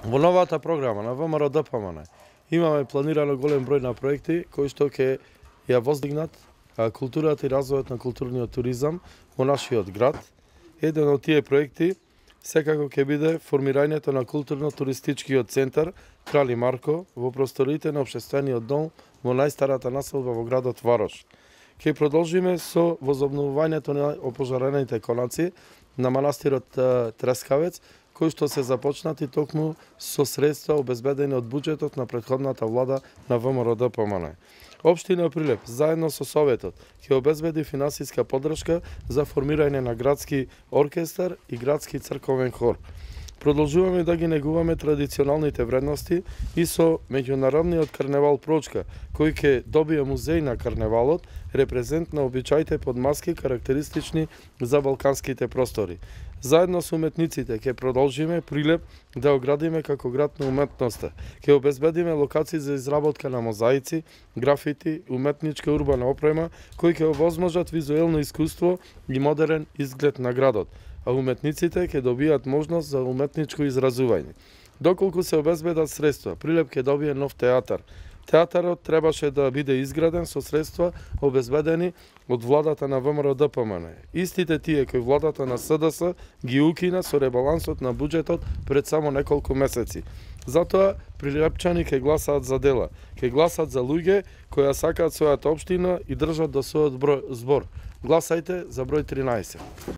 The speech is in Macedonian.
Во новата програма на ВМРО ДПМН имаме планирано голем број на проекти кои што ќе ја воздигнат културата и развојот на културниот туризам во нашиот град. Еден од тие проекти секако ќе биде формирањето на културно-туристичкиот центар Крали Марко во просториите на Општествениот дом во најстарата населба во градот Варош. Ќе продолжиме со возобновувањето на опожарените конаци на манастирот Трескавец, кои што се започнати токму со средства обезбедени од буџетот на претходната влада на ВМРО ДПМН. Општина Прилеп, заедно со Советот, ќе обезбеди финансиска поддршка за формирање на градски оркестар и градски црковен хор. Продолжуваме да ги негуваме традиционалните вредности и со меѓународниот карневал Прочка, кој ќе добие музеј на карневалот, репрезент на обичаите под маски карактеристични за балканските простори. Заедно со уметниците ќе продолжиме Прилеп да оградиме како град на уметноста. Ќе обезбедиме локации за изработка на мозаици, графити, уметничка урбана опрема, кои ќе овозможат визуелно искуство и модерен изглед на градот, а уметниците ќе добијат можност за уметничко изразување. Доколку се обезбедат средства, Прилеп ќе добие нов театар. Театарот требаше да биде изграден со средства обезбедени од владата на ВМРО ДПМН. Истите тие кои владата на СДС ги укина со ребалансот на буџетот пред само неколку месеци. Затоа прилепчани ќе гласаат за дела, ќе гласаат за луѓе кои сакаат својата општина и држат до својот збор. Гласајте за број 13.